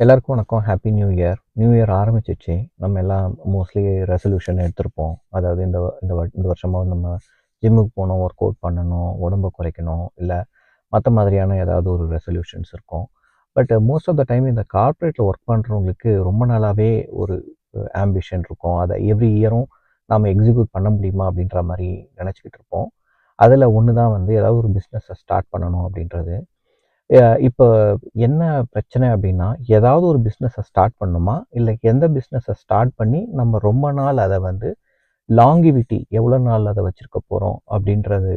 எல்லாருக்கும் வணக்கம். Happy new year. New year ஆரம்பிச்சிடுச்சு. நம்ம எல்லாம் மோஸ்ட்லி ரெசல்யூஷன் எடுத்திருப்போம். அதாவது இந்த வருஷமா நம்ம ஜிம்முக்கு போகணும், ஒர்க் அவுட் பண்ணணும், உடம்ப குறைக்கணும், இல்லை மற்ற மாதிரியான ஏதாவது ஒரு ரெசல்யூஷன்ஸ் இருக்கும். But most of the time இந்த கார்ப்பரேட்டில் ஒர்க் பண்ணுறவங்களுக்கு ரொம்ப நாளாகவே ஒரு ஆம்பிஷன் இருக்கும். அதை எவ்ரி இயரும் நாம் எக்ஸிக்யூட் பண்ண முடியுமா அப்படின்ற மாதிரி நினச்சிக்கிட்டு இருப்போம். அதில் ஒன்று தான் வந்து ஏதாவது ஒரு பிஸ்னஸை ஸ்டார்ட் பண்ணணும் அப்படின்றது. இப்போ என்ன பிரச்சனை அப்படின்னா, ஏதாவது ஒரு பிஸ்னஸை ஸ்டார்ட் பண்ணணுமா? இல்லை எந்த பிஸ்னஸை ஸ்டார்ட் பண்ணி நம்ம ரொம்ப நாள் அதை வந்து லாங்கிவிட்டி எவ்வளோ நாள் அதை வச்சுருக்க போகிறோம் அப்படின்றது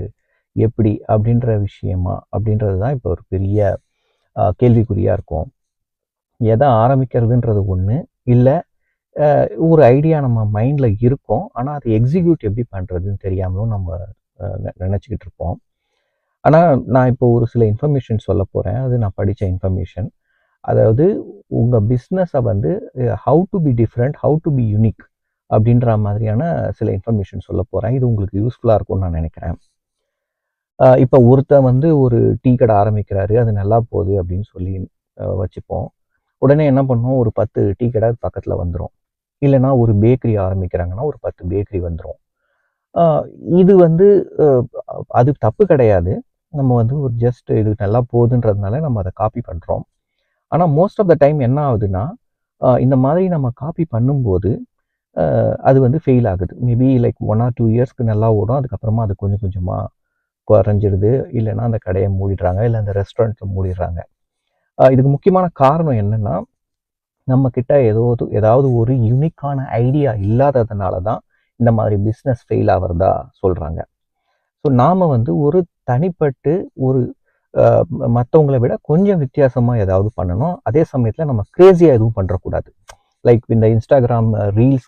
எப்படி அப்படின்ற விஷயமா அப்படின்றது தான் இப்போ ஒரு பெரிய கேள்விக்குறியாக இருக்கும். எதை ஆரம்பிக்கிறதுன்றது ஒன்று, இல்லை ஒரு ஐடியா நம்ம மைண்டில் இருக்கும். ஆனால் அதை எக்ஸிக்யூட் எப்படி பண்ணுறதுன்னு தெரியாமலும் நம்ம நினச்சிக்கிட்டு இருப்போம். ஆனால் நான் இப்போ ஒரு சில இன்ஃபர்மேஷன் சொல்ல போகிறேன். அது நான் படித்த இன்ஃபர்மேஷன். அதாவது உங்கள் பிஸ்னஸை வந்து how to be different, how to be unique அப்படின்ற மாதிரியான சில இன்ஃபர்மேஷன் சொல்ல போகிறேன். இது உங்களுக்கு யூஸ்ஃபுல்லாக இருக்கும்னு நான் நினைக்கிறேன். இப்போ ஒருத்தர் வந்து ஒரு டீ கடை ஆரம்பிக்கிறாரு, அது நல்லா போகுது அப்படின்னு சொல்லி வச்சுப்போம். உடனே என்ன பண்ணுவோம், ஒரு 10 டீ கடை பக்கத்தில் வந்துடும். இல்லைனா ஒரு பேக்கரி ஆரம்பிக்கிறாங்கன்னா ஒரு 10 பேக்கரி வந்துடும். இது வந்து அது தப்பு கிடையாது. நம்ம வந்து ஒரு ஜஸ்ட் இது நல்லா போகுதுன்றதுனால நம்ம அதை காப்பி பண்ணுறோம். ஆனால் மோஸ்ட் ஆஃப் த டைம் என்ன ஆகுதுன்னா, இந்த மாதிரி நம்ம காப்பி பண்ணும்போது அது வந்து ஃபெயில் ஆகுது. மேபி லைக் 1 or 2 இயர்ஸ்க்கு நல்லா ஓடும். அதுக்கப்புறமா அது கொஞ்சம் கொஞ்சமாக குறைஞ்சிடுது. இல்லைன்னா அந்த கடையை மூடிடுறாங்க, இல்லை அந்த ரெஸ்டாரண்ட்டை மூடிடுறாங்க. இதுக்கு முக்கியமான காரணம் என்னென்னா, நம்மக்கிட்ட ஏதாவது ஒரு யூனிக்கான ஐடியா இல்லாததுனால தான் இந்த மாதிரி பிஸ்னஸ் ஃபெயில் ஆகிறதா சொல்கிறாங்க. ஸோ நாம் வந்து ஒரு தனிப்பட்டு ஒரு மற்றவங்களை விட கொஞ்சம் வித்தியாசமாக ஏதாவது பண்ணணும். அதே சமயத்தில் நம்ம க்ரேஸியாக எதுவும் பண்ணுறக்கூடாது. லைக் இந்த இன்ஸ்டாகிராம் ரீல்ஸ்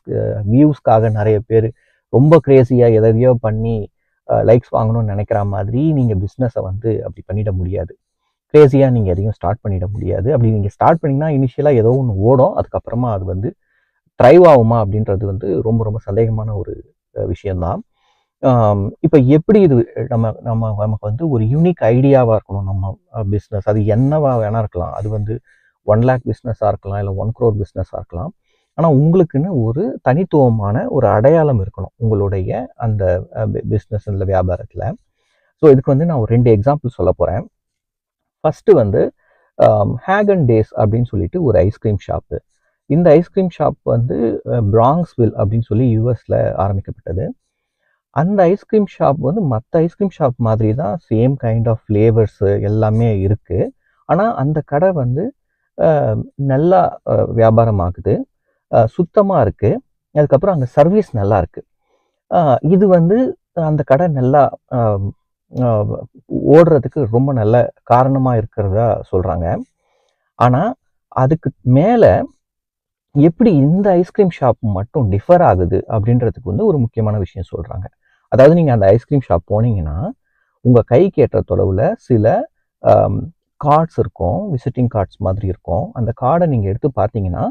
வியூஸ்க்காக நிறைய பேர் ரொம்ப க்ரேஸியாக எதையோ பண்ணி லைக்ஸ் வாங்கணும்னு நினைக்கிற மாதிரி நீங்கள் பிஸ்னஸை வந்து அப்படி பண்ணிட முடியாது. க்ரேஸியாக நீங்கள் எதையும் ஸ்டார்ட் பண்ணிட முடியாது. அப்படி நீங்கள் ஸ்டார்ட் பண்ணிங்கன்னா இனிஷியலாக ஏதோ ஒன்று ஓடும். அதுக்கப்புறமா அது வந்து ட்ரைவ் ஆகுமா அப்படின்றது வந்து ரொம்ப ரொம்ப சந்தேகமான ஒரு விஷயந்தான். இப்போ எப்படி இது நமக்கு வந்து ஒரு யூனிக் ஐடியாவாக இருக்கணும் நம்ம பிஸ்னஸ். அது என்னவா வேணா இருக்கலாம். அது வந்து 1 lakh பிஸ்னஸாக இருக்கலாம், இல்லை 1 crore பிஸ்னஸாக இருக்கலாம். ஆனால் உங்களுக்குன்னு ஒரு தனித்துவமான ஒரு அடையாளம் இருக்கணும் உங்களுடைய அந்த பிஸ்னஸ் இல்லை வியாபாரத்தில். ஸோ இதுக்கு வந்து நான் ஒரு 2 எக்ஸாம்பிள் சொல்ல போகிறேன். ஃபஸ்ட்டு வந்து ஹேகன் டேஸ் அப்படின்னு சொல்லிட்டு ஒரு ஐஸ்கிரீம் ஷாப்பு. இந்த ஐஸ்கிரீம் ஷாப் வந்து பிராங்க்ஸ்வில் அப்படின்னு சொல்லி யூஎஸில் ஆரம்பிக்கப்பட்டது. அந்த ஐஸ்கிரீம் ஷாப் வந்து மற்ற ஐஸ்கிரீம் ஷாப் மாதிரி தான், சேம் கைண்ட் ஆஃப் ஃப்ளேவர்ஸு எல்லாமே இருக்குது. ஆனால் அந்த கடை வந்து நல்லா வியாபாரம் ஆகுது, சுத்தமாக இருக்குது. அதுக்கப்புறம் அங்கே சர்வீஸ் நல்லா இருக்குது. இது வந்து அந்த கடை நல்லா ஓடுறதுக்கு ரொம்ப நல்ல காரணமாக இருக்கிறதா சொல்கிறாங்க. ஆனால் அதுக்கு மேலே எப்படி இந்த ஐஸ்கிரீம் ஷாப் மட்டும் டிஃபர் ஆகுது அப்படின்றதுக்கு வந்து ஒரு முக்கியமான விஷயம் சொல்கிறாங்க. அதாவது நீங்கள் அந்த ஐஸ்கிரீம் ஷாப் போனீங்கன்னா உங்கள் கைக்கு ஏற்ற தொலைவில் சில கார்ட்ஸ் இருக்கும், விசிட்டிங் கார்ட்ஸ் மாதிரி இருக்கும். அந்த கார்டை நீங்கள் எடுத்து பார்த்தீங்கன்னா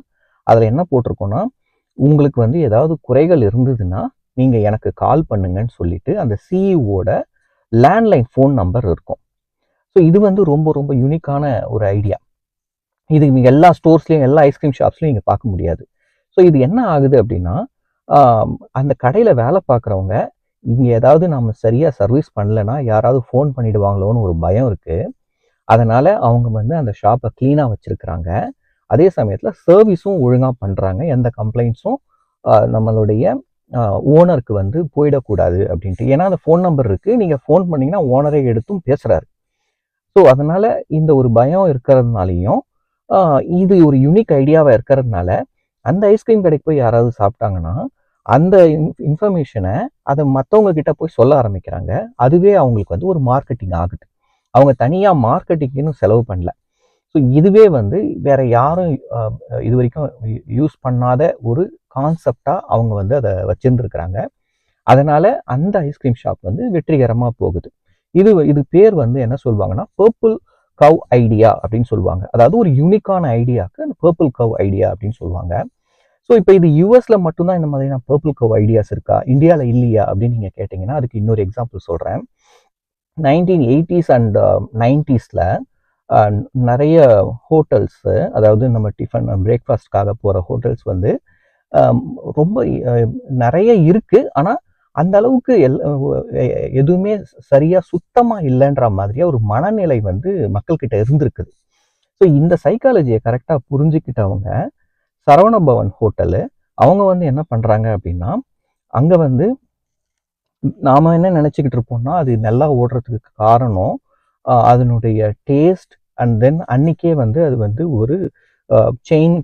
அதில் என்ன போட்டிருக்கோன்னா, உங்களுக்கு வந்து ஏதாவது குறைகள் இருந்ததுன்னா நீங்கள் எனக்கு கால் பண்ணுங்கன்னு சொல்லிட்டு அந்த சிஇஓட லேண்ட்லைன் ஃபோன் நம்பர் இருக்கும். ஸோ இது வந்து ரொம்ப ரொம்ப யூனிக்கான ஒரு ஐடியா. இது நீங்கள் எல்லா ஸ்டோர்ஸ்லையும் எல்லா ஐஸ்கிரீம் ஷாப்ஸ்லையும் நீங்கள் பார்க்க முடியாது. ஸோ இது என்ன ஆகுது அப்படின்னா, அந்த கடையில் வேலை பார்க்குறவங்க இங்கே ஏதாவது நம்ம சரியாக சர்வீஸ் பண்ணலைன்னா யாராவது ஃபோன் பண்ணிவிடுவாங்களோன்னு ஒரு பயம் இருக்குது. அதனால் அவங்க வந்து அந்த ஷாப்பை க்ளீனாக வச்சுருக்குறாங்க. அதே சமயத்தில் சர்வீஸும் ஒழுங்காக பண்ணுறாங்க. எந்த கம்ப்ளைண்ட்ஸும் நம்மளுடைய ஓனருக்கு வந்து போயிடக்கூடாது அப்படின்ட்டு. ஏன்னா அந்த ஃபோன் நம்பர் இருக்குது, நீங்கள் ஃபோன் பண்ணிங்கன்னா ஓனரே எடுத்தும் பேசுகிறாரு. ஸோ அதனால் இந்த ஒரு பயம் இருக்கிறதுனாலையும் இது ஒரு யூனிக் ஐடியாவாக இருக்கிறதுனால அந்த ஐஸ்கிரீம் கடைக்கு போய் யாராவது சாப்பிட்டாங்கன்னா அந்த இன்ஃபர்மேஷனை அதை மற்றவங்க கிட்ட போய் சொல்ல ஆரம்பிக்கிறாங்க. அதுவே அவங்களுக்கு வந்து ஒரு மார்க்கெட்டிங் ஆகுது. அவங்க தனியாக மார்க்கெட்டிங்னு செலவு பண்ணல. ஸோ இதுவே வந்து வேற யாரும் இது வரைக்கும் யூஸ் பண்ணாத ஒரு கான்செப்டாக அவங்க வந்து அதை வச்சிருந்துருக்கிறாங்க. அதனால அந்த ஐஸ்கிரீம் ஷாப் வந்து வெற்றிகரமாக போகுது. இது பேர் வந்து என்ன சொல்லுவாங்கன்னா பர்பிள் கவ் ஐடியா அப்படின்னு சொல்லுவாங்க. அதாவது ஒரு யூனிக்கான ஐடியாவுக்கு அந்த பர்பிள் கவ் ஐடியா அப்படின்னு சொல்லுவாங்க. ஸோ இப்போ இது யூஎஸில் மட்டும்தான் இந்த மாதிரியான பர்பிள் கவ் ஐடியாஸ் இருக்கா, இந்தியாவில் இல்லையா அப்படின்னு நீங்கள் கேட்டிங்கன்னா அதுக்கு இன்னொரு எக்ஸாம்பிள் சொல்கிறேன். 1980s அண்ட் 90s நிறைய ஹோட்டல்ஸு, அதாவது நம்ம டிஃபன் பிரேக்ஃபாஸ்ட்காக போகிற ஹோட்டல்ஸ் வந்து ரொம்ப நிறைய இருக்கு. ஆனால் அந்த அளவுக்கு எதுவுமே சரியாக சுத்தமாக இல்லைன்ற மாதிரியா ஒரு மனநிலை வந்து மக்கள்கிட்ட இருந்திருக்குது. ஸோ இந்த சைக்காலஜியை கரெக்டாக புரிஞ்சுக்கிட்டவங்க சரவணபவன் ஹோட்டலு அவங்க வந்து என்ன பண்ணுறாங்க அப்படின்னா, அங்கே வந்து நாம் என்ன நினச்சிக்கிட்டு இருப்போம்னா, அது நல்லா ஓடுறதுக்கு காரணம் அதனுடைய டேஸ்ட் அண்ட் தென் அன்னைக்கே வந்து அது வந்து ஒரு செயின்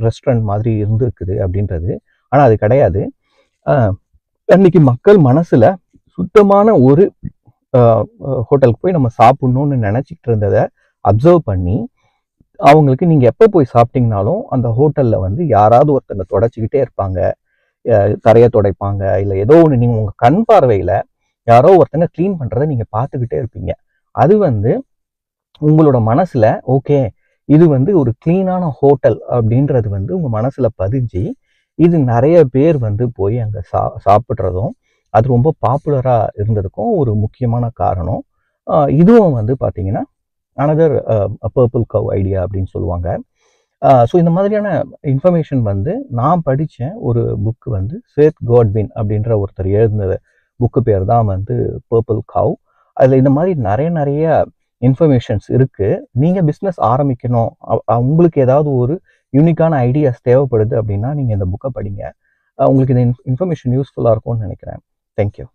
ரெஸ்டாரண்ட் மாதிரி இருந்திருக்குது அப்படின்றது. ஆனால் அது கிடையாது. அன்னைக்கு மக்கள் மனசில் சுத்தமான ஒரு ஹோட்டலுக்கு போய் நம்ம சாப்பிட்ணுன்னு நினச்சிக்கிட்டு இருந்ததை அப்சர்வ் பண்ணி, அவங்களுக்கு நீங்கள் எப்போ போய் சாப்பிட்டீங்கனாலும் அந்த ஹோட்டலில் வந்து யாராவது ஒருத்தங்க தொடச்சிக்கிட்டே இருப்பாங்க, தரையை துடைப்பாங்க, இல்லை ஏதோ ஒன்று நீங்கள் உங்கள் கண் பார்வையில் யாரோ ஒருத்தங்க க்ளீன் பண்ணுறதை நீங்கள் பார்த்துக்கிட்டே இருப்பீங்க. அது வந்து உங்களோட மனசில் ஓகே இது வந்து ஒரு க்ளீனான ஹோட்டல் அப்படின்றது வந்து உங்கள் மனசில் பதிஞ்சு, இது நிறைய பேர் வந்து போய் அங்கே சாப்பிட்றதும் அது ரொம்ப பாப்புலராக இருந்ததுக்கும் ஒரு முக்கியமான காரணம். இதுவும் வந்து பார்த்தீங்கன்னா அனதர் பர்பிள் கவ் ஐடியா அப்படின்னு சொல்லுவாங்க. ஸோ இந்த மாதிரியான இன்ஃபர்மேஷன் வந்து நான் படித்த ஒரு புக்கு வந்து சேத் காட்வின் அப்படின்ற ஒருத்தர் எழுதின புக்கு பேர் தான் வந்து பர்பிள் கவ். அதில் இந்த மாதிரி நிறைய இன்ஃபர்மேஷன்ஸ் இருக்குது. நீங்கள் பிஸ்னஸ் ஆரம்பிக்கணும், உங்களுக்கு ஏதாவது ஒரு யூனிக்கான ஐடியாஸ் தேவைப்படுது அப்படின்னா நீங்கள் இந்த புக்கை படிங்க. உங்களுக்கு இந்த இன்ஃபர்மேஷன் யூஸ்ஃபுல்லாக இருக்கும்னு நினைக்கிறேன். தேங்க்யூ.